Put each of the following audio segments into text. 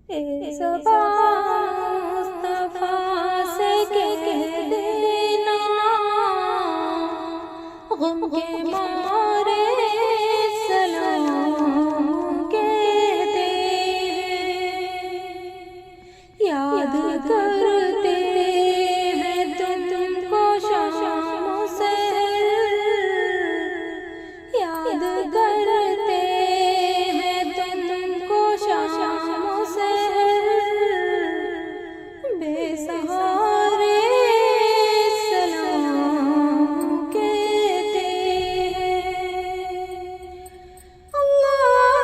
اے صبا مصطفیٰ سے کہہ دینا غم کے مارے سلام کہتے یاد کرتے ہیں تم کو شام سے یاد کرتے ہیں تم کو شام سے بے سہارے سلام کہتے اللہ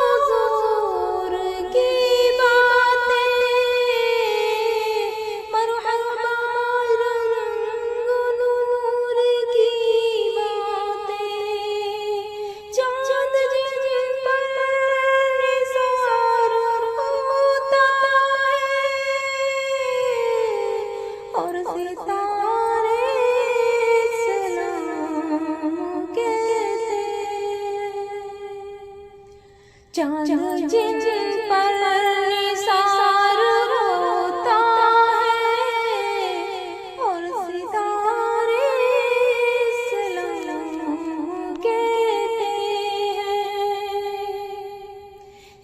حضور کی باتیں مرحبا رنگ نور کی باتیں چاند جن پر نثار ہوتا اور ستارے سلام کہتے چاند جن پر نثار ہوتا ہے اور ستارے سلام کہتے ہیں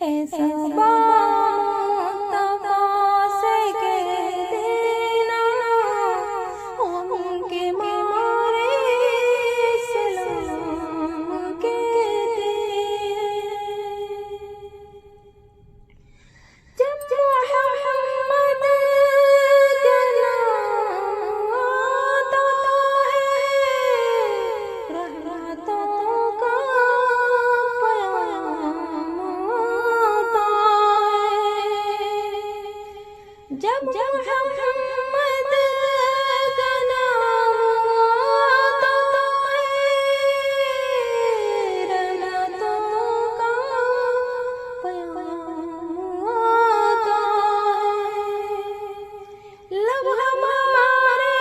ایسا جب محمد کا نام آتا ہے رحمتوں کا پیام آتا ہے لب ہمارے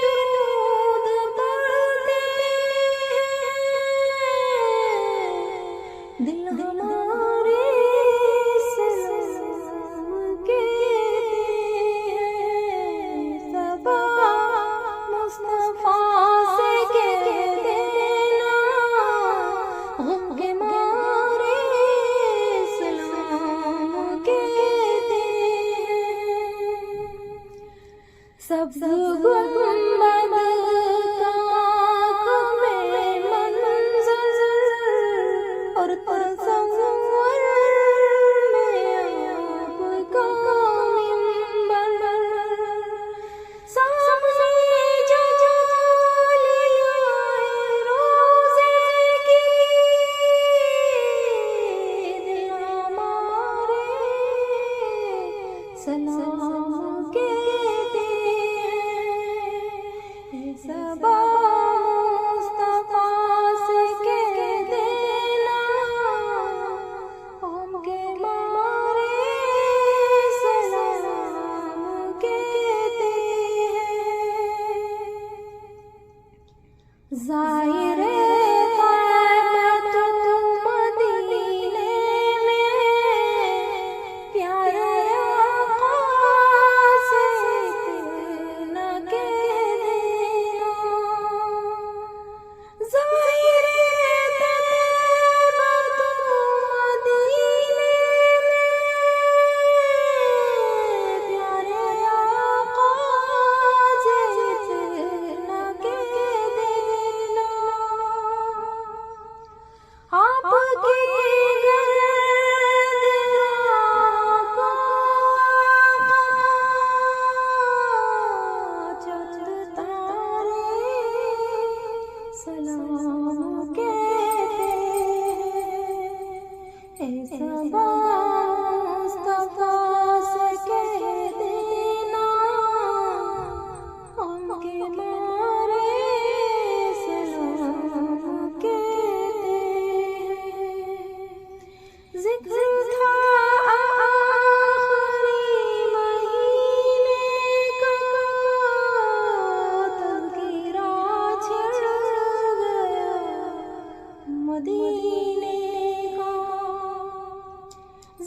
درود پڑھتے ہیں دل ہمارے سبز گنبد کا میں منظر اور تصور میں آپ کا منبر سامنے جالیاں روزے کی دل ہمارے سلام کہتے صبا مصطفیٰ سے کہہ دینا غم کے مارے سلام کہتے ہیں ظاہر طیبۃ مدینے میں پیارے آقا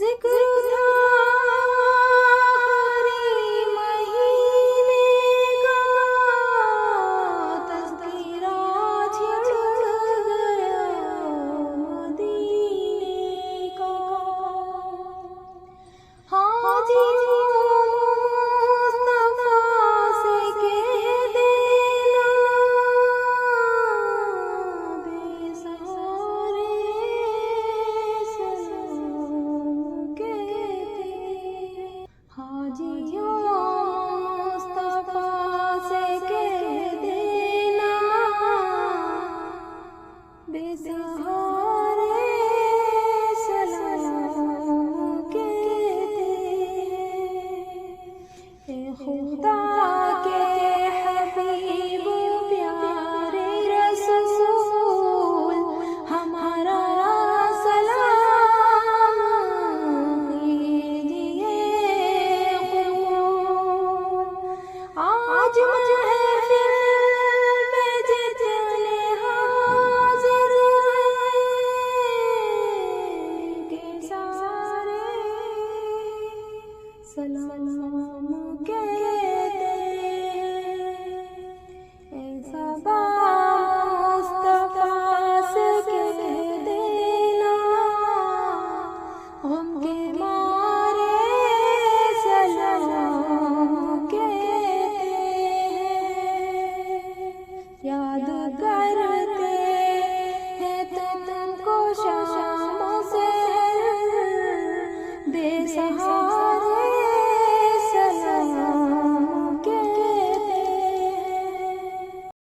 ذکر